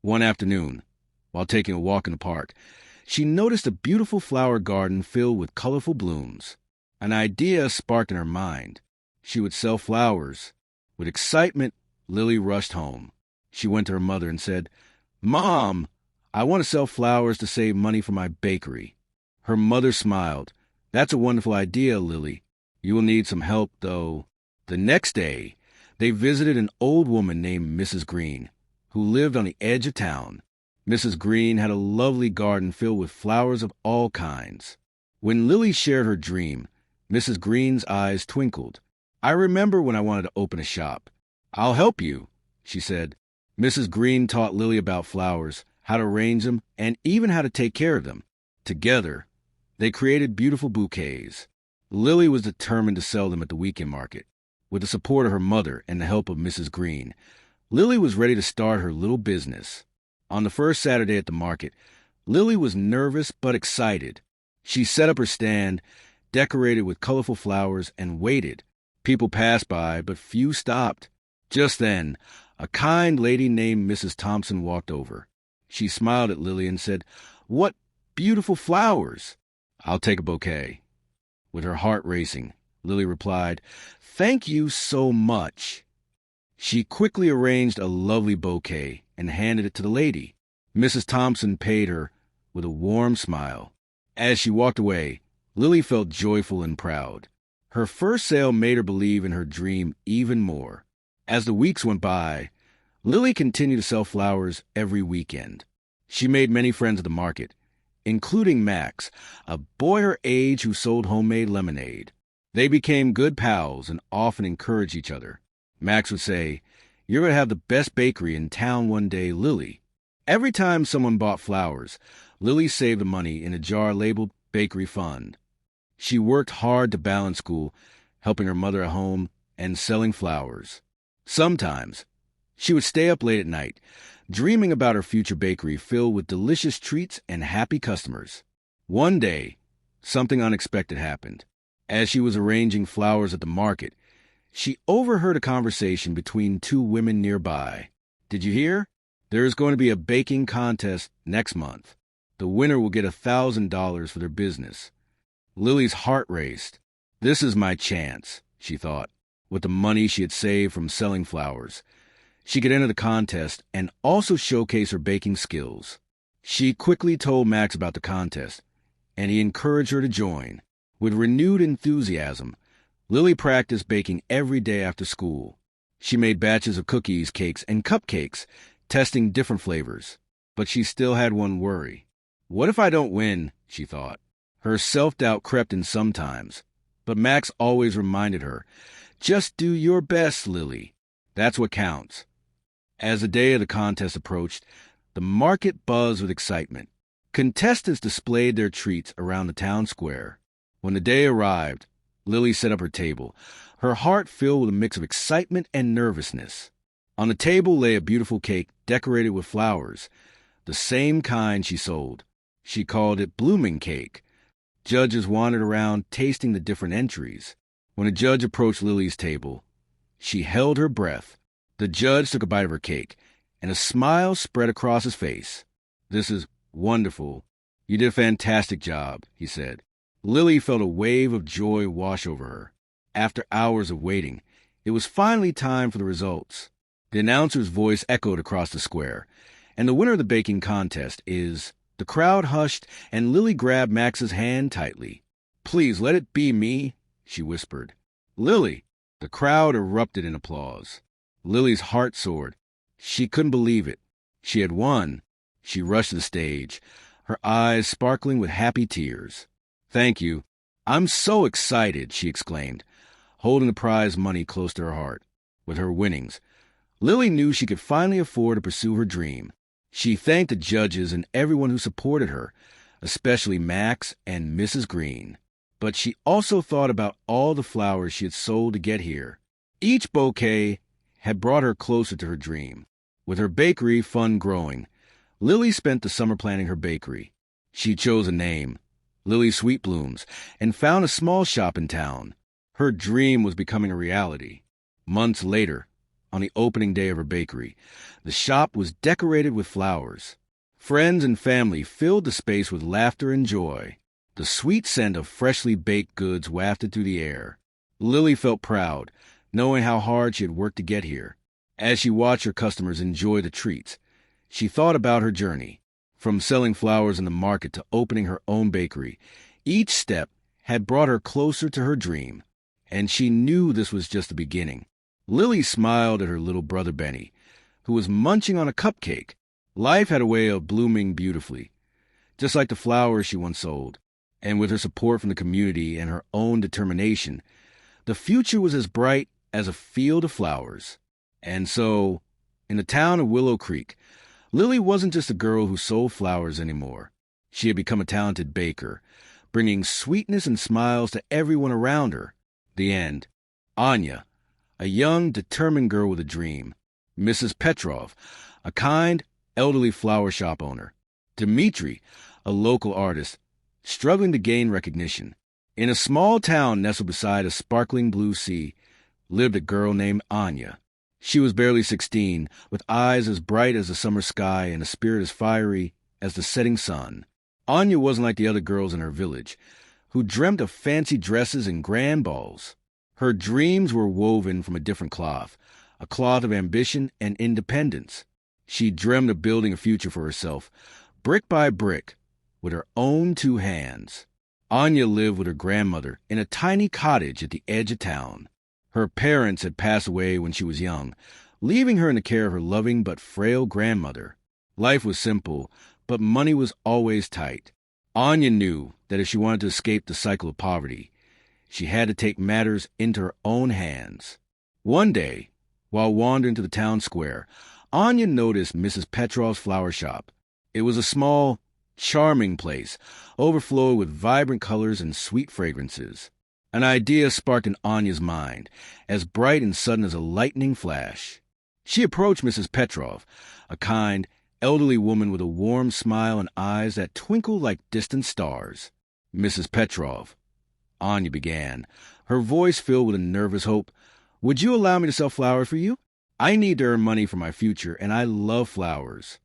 One afternoon, while taking a walk in the park, she noticed a beautiful flower garden filled with colorful blooms. An idea sparked in her mind. She would sell flowers. With excitement, Lily rushed home. She went to her mother and said, "Mom, I want to sell flowers to save money for my bakery." Her mother smiled. "That's a wonderful idea, Lily. You will need some help, though." The next day, they visited an old woman named Mrs. Green, who lived on the edge of town. Mrs. Green had a lovely garden filled with flowers of all kinds. When Lily shared her dream, Mrs. Green's eyes twinkled. "I remember when I wanted to open a shop. I'll help you," she said. Mrs. Green taught Lily about flowers, how to arrange them, and even how to take care of them. Together, they created beautiful bouquets. Lily was determined to sell them at the weekend market. With the support of her mother and the help of Mrs. Green, Lily was ready to start her little business. On the first Saturday at the market, Lily was nervous but excited. She set up her stand, decorated with colorful flowers, and waited. People passed by, but few stopped. Just then, a kind lady named Mrs. Thompson walked over. She smiled at Lily and said, "What beautiful flowers!" "I'll take a bouquet." With her heart racing, Lily replied, "Thank you so much." She quickly arranged a lovely bouquet and handed it to the lady. Mrs. Thompson paid her with a warm smile. As she walked away, Lily felt joyful and proud. Her first sale made her believe in her dream even more. As the weeks went by, Lily continued to sell flowers every weekend. She made many friends at the market, including Max, a boy her age who sold homemade lemonade. They became good pals and often encouraged each other. Max would say, "You're going to have the best bakery in town one day, Lily." Every time someone bought flowers, Lily saved the money in a jar labeled Bakery Fund. She worked hard to balance school, helping her mother at home, and selling flowers. Sometimes, she would stay up late at night, dreaming about her future bakery filled with delicious treats and happy customers. One day, something unexpected happened. As she was arranging flowers at the market, she overheard a conversation between two women nearby. "Did you hear? There is going to be a baking contest next month. The winner will get $1,000 for their business." Lily's heart raced. "This is my chance," she thought. With the money she had saved from selling flowers, she could enter the contest and also showcase her baking skills. She quickly told Max about the contest, and he encouraged her to join. With renewed enthusiasm, Lily practiced baking every day after school. She made batches of cookies, cakes, and cupcakes, testing different flavors. But she still had one worry. "What if I don't win?" she thought. Her self-doubt crept in sometimes, but Max always reminded her, "Just do your best, Lily. That's what counts." As the day of the contest approached, the market buzzed with excitement. Contestants displayed their treats around the town square. When the day arrived, Lily set up her table, her heart filled with a mix of excitement and nervousness. On the table lay a beautiful cake decorated with flowers, the same kind she sold. She called it Blooming Cake. Judges wandered around tasting the different entries. When a judge approached Lily's table, she held her breath. The judge took a bite of her cake, and a smile spread across his face. "This is wonderful. You did a fantastic job," he said. Lily felt a wave of joy wash over her. After hours of waiting, it was finally time for the results. The announcer's voice echoed across the square, and the winner of the baking contest is... The crowd hushed, and Lily grabbed Max's hand tightly. "Please let it be me," she whispered. "Lily!" The crowd erupted in applause. Lily's heart soared. She couldn't believe it. She had won. She rushed to the stage, her eyes sparkling with happy tears. "Thank you. I'm so excited," she exclaimed, holding the prize money close to her heart. With her winnings, Lily knew she could finally afford to pursue her dream. She thanked the judges and everyone who supported her, especially Max and Mrs. Green. But she also thought about all the flowers she had sold to get here. Each bouquet had brought her closer to her dream. With her bakery fund growing, Lily spent the summer planning her bakery. She chose a name, Lily Sweet Blooms, and found a small shop in town. Her dream was becoming a reality. Months later, on the opening day of her bakery. The shop was decorated with flowers. Friends and family filled the space with laughter and joy. The sweet scent of freshly baked goods wafted through the air. Lily felt proud, knowing how hard she had worked to get here. As she watched her customers enjoy the treats, she thought about her journey. From selling flowers in the market to opening her own bakery, each step had brought her closer to her dream, and she knew this was just the beginning. Lily smiled at her little brother Benny, who was munching on a cupcake. Life had a way of blooming beautifully, just like the flowers she once sold. And with her support from the community and her own determination, the future was as bright as a field of flowers. And so, in the town of Willow Creek, Lily wasn't just a girl who sold flowers anymore. She had become a talented baker, bringing sweetness and smiles to everyone around her. The end. Anya, a young, determined girl with a dream. Mrs. Petrov, a kind, elderly flower shop owner. Dmitri, a local artist, struggling to gain recognition. In a small town nestled beside a sparkling blue sea lived a girl named Anya. She was barely 16, with eyes as bright as the summer sky and a spirit as fiery as the setting sun. Anya wasn't like the other girls in her village, who dreamt of fancy dresses and grand balls. Her dreams were woven from a different cloth, a cloth of ambition and independence. She dreamed of building a future for herself, brick by brick, with her own two hands. Anya lived with her grandmother in a tiny cottage at the edge of town. Her parents had passed away when she was young, leaving her in the care of her loving but frail grandmother. Life was simple, but money was always tight. Anya knew that if she wanted to escape the cycle of poverty, she had to take matters into her own hands. One day, while wandering to the town square, Anya noticed Mrs. Petrov's flower shop. It was a small, charming place, overflowed with vibrant colors and sweet fragrances. An idea sparked in Anya's mind, as bright and sudden as a lightning flash. She approached Mrs. Petrov, a kind, elderly woman with a warm smile and eyes that twinkled like distant stars. "Mrs. Petrov," Anya began, her voice filled with a nervous hope, "would you allow me to sell flowers for you? I need to earn money for my future, and I love flowers."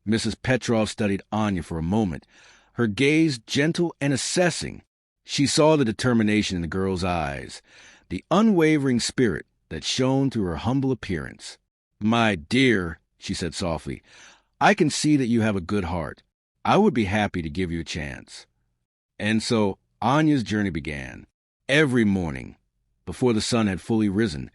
Mrs. Petrov studied Anya for a moment, her gaze gentle and assessing. She saw the determination in the girl's eyes, the unwavering spirit that shone through her humble appearance. "My dear," she said softly, "I can see that you have a good heart. I would be happy to give you a chance." And so Anya's journey began. Every morning, before the sun had fully risen,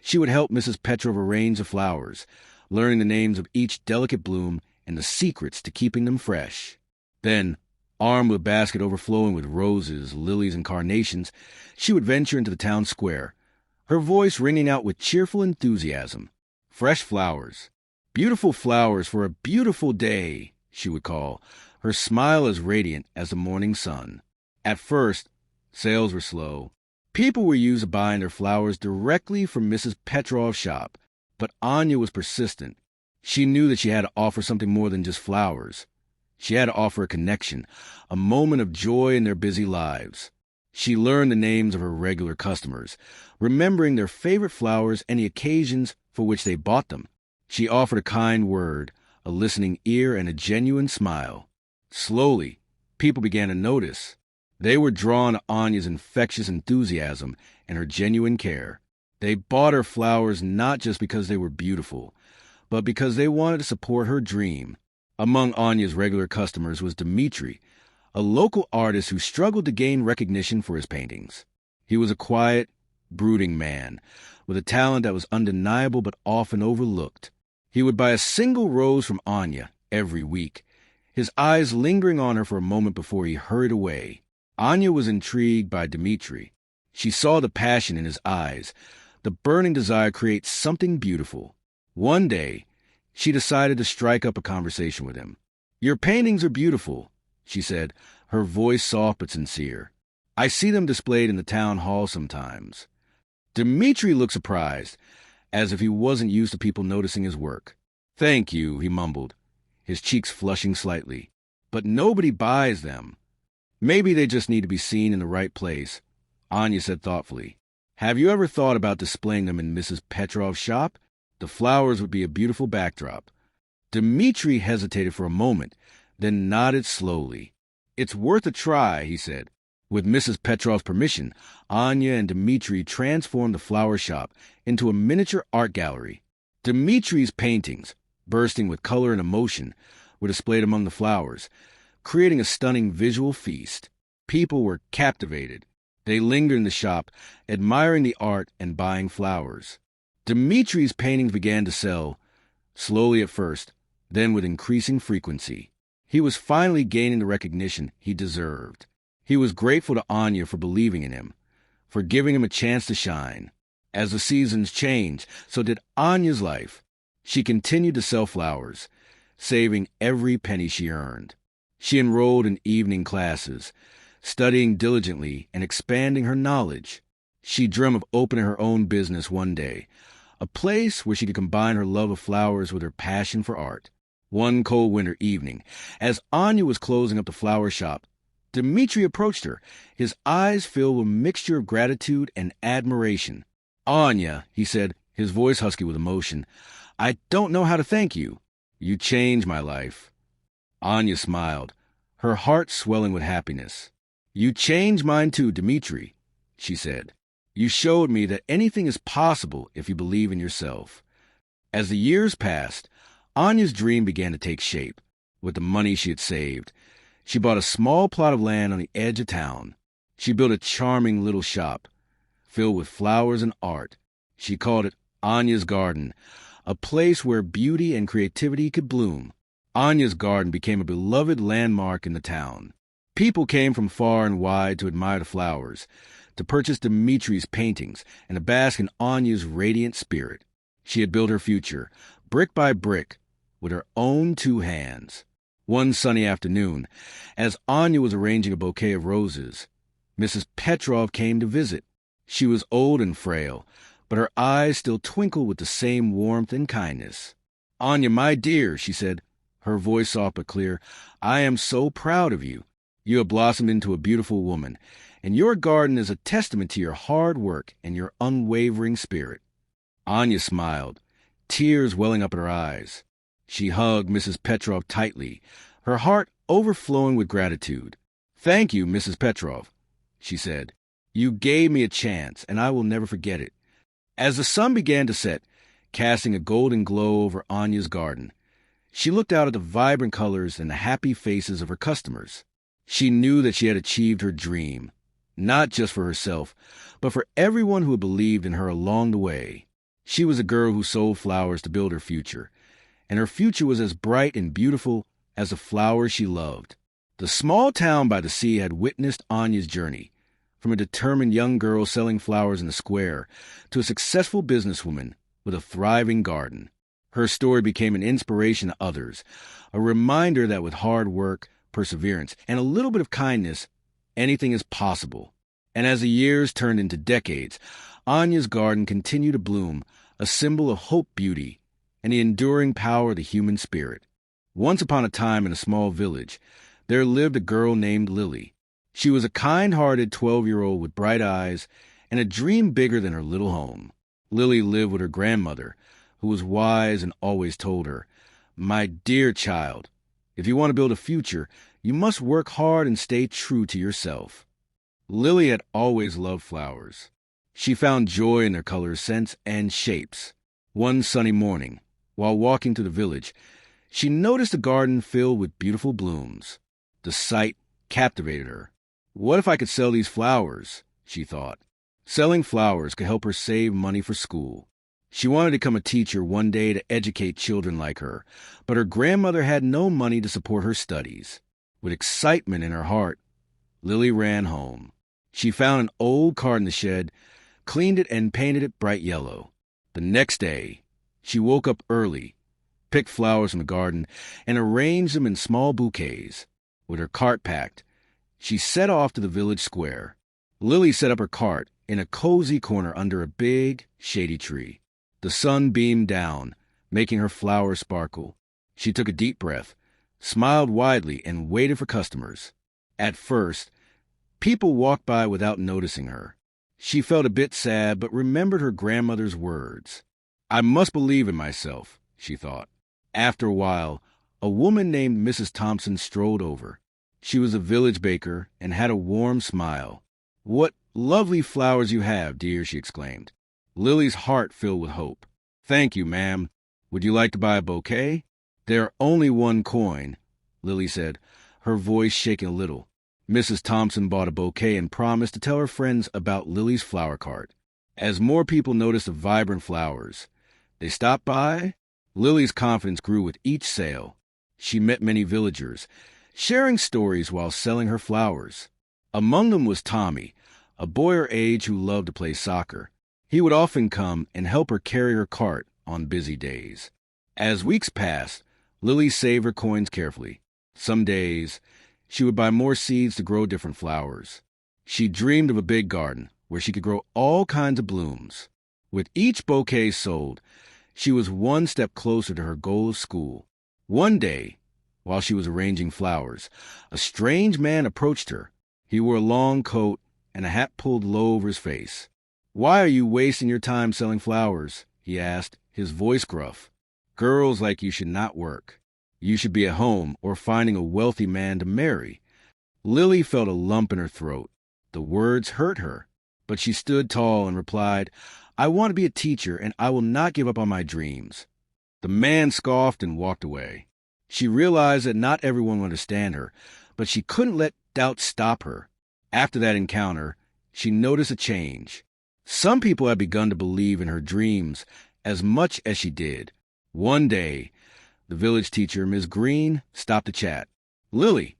she would help Mrs. Petrov arrange the flowers, learning the names of each delicate bloom and the secrets to keeping them fresh. Then, armed with a basket overflowing with roses, lilies, and carnations, she would venture into the town square, her voice ringing out with cheerful enthusiasm. "Fresh flowers, beautiful flowers for a beautiful day," she would call, her smile as radiant as the morning sun. At first, sales were slow. People were used to buying their flowers directly from Mrs. Petrov's shop, but Anya was persistent. She knew that she had to offer something more than just flowers. She had to offer a connection, a moment of joy in their busy lives. She learned the names of her regular customers, remembering their favorite flowers and the occasions for which they bought them. She offered a kind word, a listening ear, and a genuine smile. Slowly, people began to notice. They were drawn to Anya's infectious enthusiasm and her genuine care. They bought her flowers not just because they were beautiful, but because they wanted to support her dream. Among Anya's regular customers was Dmitri, a local artist who struggled to gain recognition for his paintings. He was a quiet, brooding man, with a talent that was undeniable but often overlooked. He would buy a single rose from Anya every week, his eyes lingering on her for a moment before he hurried away. Anya was intrigued by Dmitri. She saw the passion in his eyes, the burning desire to create something beautiful. One day, she decided to strike up a conversation with him. "Your paintings are beautiful," she said, her voice soft but sincere. "I see them displayed in the town hall sometimes." Dmitri looked surprised, as if he wasn't used to people noticing his work. "Thank you," he mumbled, his cheeks flushing slightly. "But nobody buys them." "Maybe they just need to be seen in the right place," Anya said thoughtfully. "Have you ever thought about displaying them in Mrs. Petrov's shop?" The flowers would be a beautiful backdrop. Dmitri hesitated for a moment, then nodded slowly. "It's worth a try," he said. With Mrs. Petrov's permission, Anya and Dmitri transformed the flower shop into a miniature art gallery. Dmitri's paintings, bursting with color and emotion, were displayed among the flowers, creating a stunning visual feast. People were captivated. They lingered in the shop, admiring the art and buying flowers. Dmitri's paintings began to sell, slowly at first, then with increasing frequency. He was finally gaining the recognition he deserved. He was grateful to Anya for believing in him, for giving him a chance to shine. As the seasons changed, so did Anya's life. She continued to sell flowers, saving every penny she earned. She enrolled in evening classes, studying diligently and expanding her knowledge. She dreamed of opening her own business one day, a place where she could combine her love of flowers with her passion for art. One cold winter evening, as Anya was closing up the flower shop, Dmitri approached her, his eyes filled with a mixture of gratitude and admiration. "Anya," he said, his voice husky with emotion, "I don't know how to thank you. You changed my life." Anya smiled, her heart swelling with happiness. "You changed mine too, Dmitri," she said. "You showed me that anything is possible if you believe in yourself." As the years passed, Anya's dream began to take shape. With the money she had saved, she bought a small plot of land on the edge of town. She built a charming little shop, filled with flowers and art. She called it Anya's Garden, a place where beauty and creativity could bloom. Anya's Garden became a beloved landmark in the town. People came from far and wide to admire the flowers, to purchase Dmitri's paintings, and to bask in Anya's radiant spirit. She had built her future, brick by brick, with her own two hands. One sunny afternoon, as Anya was arranging a bouquet of roses, Mrs. Petrov came to visit. She was old and frail, but her eyes still twinkled with the same warmth and kindness. "Anya, my dear," she said, her voice soft but clear, "I am so proud of you. You have blossomed into a beautiful woman, and your garden is a testament to your hard work and your unwavering spirit." Anya smiled, tears welling up in her eyes. She hugged Mrs. Petrov tightly, her heart overflowing with gratitude. "Thank you, Mrs. Petrov," she said. "You gave me a chance, and I will never forget it." As the sun began to set, casting a golden glow over Anya's garden, she looked out at the vibrant colors and the happy faces of her customers. She knew that she had achieved her dream, not just for herself, but for everyone who had believed in her along the way. She was a girl who sold flowers to build her future, and her future was as bright and beautiful as the flowers she loved. The small town by the sea had witnessed Anya's journey, from a determined young girl selling flowers in the square to a successful businesswoman with a thriving garden. Her story became an inspiration to others, a reminder that with hard work, perseverance, and a little bit of kindness, anything is possible. And as the years turned into decades, Anya's garden continued to bloom, a symbol of hope, beauty, and the enduring power of the human spirit. Once upon a time in a small village, there lived a girl named Lily. She was a kind-hearted 12-year-old with bright eyes and a dream bigger than her little home. Lily lived with her grandmother, who was wise and always told her, "My dear child, if you want to build a future, you must work hard and stay true to yourself." Lily had always loved flowers. She found joy in their colors, scents, and shapes. One sunny morning, while walking through the village, she noticed a garden filled with beautiful blooms. The sight captivated her. "What if I could sell these flowers?" she thought. Selling flowers could help her save money for school. She wanted to become a teacher one day to educate children like her, but her grandmother had no money to support her studies. With excitement in her heart, Lily ran home. She found an old cart in the shed, cleaned it, and painted it bright yellow. The next day, she woke up early, picked flowers from the garden, and arranged them in small bouquets. With her cart packed, she set off to the village square. Lily set up her cart in a cozy corner under a big, shady tree. The sun beamed down, making her flowers sparkle. She took a deep breath, smiled widely, and waited for customers. At first, people walked by without noticing her. She felt a bit sad, but remembered her grandmother's words. I must believe in myself, she thought. After a while, a woman named Mrs. Thompson strolled over. She was a village baker and had a warm smile. "What lovely flowers you have, dear," she exclaimed. Lily's heart filled with hope. "Thank you, ma'am. Would you like to buy a bouquet?" "They're only 1 coin," Lily said, her voice shaking a little. Mrs. Thompson bought a bouquet and promised to tell her friends about Lily's flower cart. As more people noticed the vibrant flowers, they stopped by. Lily's confidence grew with each sale. She met many villagers, sharing stories while selling her flowers. Among them was Tommy, a boy her age who loved to play soccer. He would often come and help her carry her cart on busy days. As weeks passed, Lily saved her coins carefully. Some days, she would buy more seeds to grow different flowers. She dreamed of a big garden where she could grow all kinds of blooms. With each bouquet sold, she was one step closer to her goal of school. One day, while she was arranging flowers, a strange man approached her. He wore a long coat and a hat pulled low over his face. "Why are you wasting your time selling flowers?" he asked, his voice gruff. "Girls like you should not work. You should be at home or finding a wealthy man to marry." Lily felt a lump in her throat. The words hurt her, but she stood tall and replied, "I want to be a teacher, and I will not give up on my dreams." The man scoffed and walked away. She realized that not everyone would understand her, but she couldn't let doubt stop her. After that encounter, she noticed a change. Some people had begun to believe in her dreams as much as she did. One day, the village teacher, Miss Green, stopped to chat. "Lily,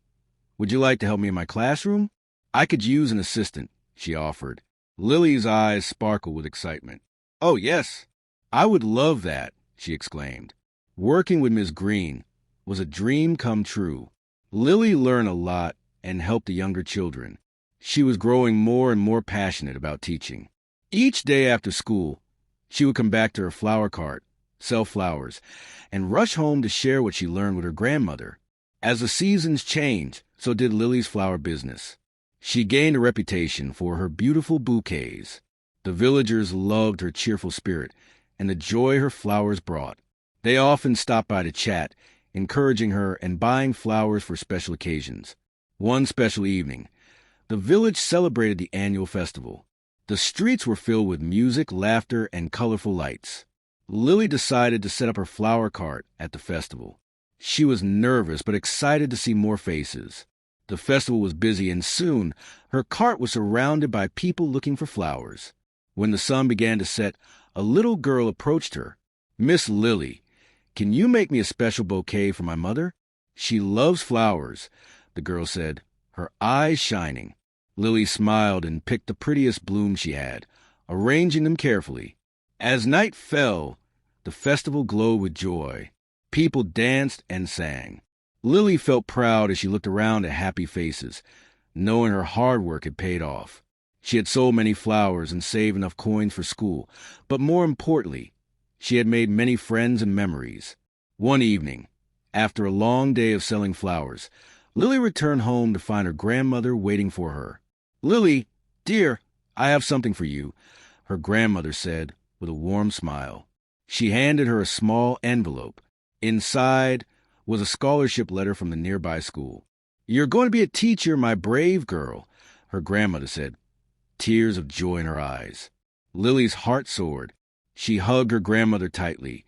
would you like to help me in my classroom? I could use an assistant," she offered. Lily's eyes sparkled with excitement. "Oh, yes, I would love that," she exclaimed. Working with Miss Green was a dream come true. Lily learned a lot and helped the younger children. She was growing more and more passionate about teaching. Each day after school, she would come back to her flower cart, sell flowers, and rush home to share what she learned with her grandmother. As the seasons changed, so did Lily's flower business. She gained a reputation for her beautiful bouquets. The villagers loved her cheerful spirit and the joy her flowers brought. They often stopped by to chat, encouraging her and buying flowers for special occasions. One special evening, the village celebrated the annual festival. The streets were filled with music, laughter, and colorful lights. Lily decided to set up her flower cart at the festival. She was nervous but excited to see more faces. The festival was busy, and soon her cart was surrounded by people looking for flowers. When the sun began to set, a little girl approached her. "Miss Lily, can you make me a special bouquet for my mother? She loves flowers," the girl said, her eyes shining. Lily smiled and picked the prettiest blooms she had, arranging them carefully. As night fell, the festival glowed with joy. People danced and sang. Lily felt proud as she looked around at happy faces, knowing her hard work had paid off. She had sold many flowers and saved enough coins for school, but more importantly, she had made many friends and memories. One evening, after a long day of selling flowers, Lily returned home to find her grandmother waiting for her. "Lily, dear, I have something for you," her grandmother said with a warm smile. She handed her a small envelope. Inside was a scholarship letter from the nearby school. "You're going to be a teacher, my brave girl," her grandmother said, tears of joy in her eyes. Lily's heart soared. She hugged her grandmother tightly,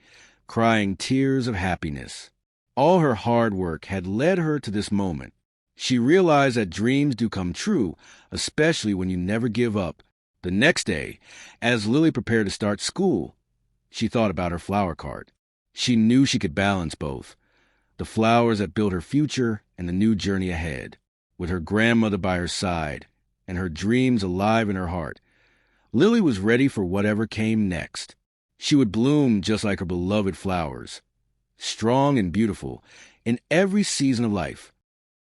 crying tears of happiness. All her hard work had led her to this moment. She realized that dreams do come true, especially when you never give up. The next day, as Lily prepared to start school, she thought about her flower cart. She knew she could balance both, the flowers that built her future and the new journey ahead. With her grandmother by her side and her dreams alive in her heart, Lily was ready for whatever came next. She would bloom just like her beloved flowers, strong and beautiful in every season of life.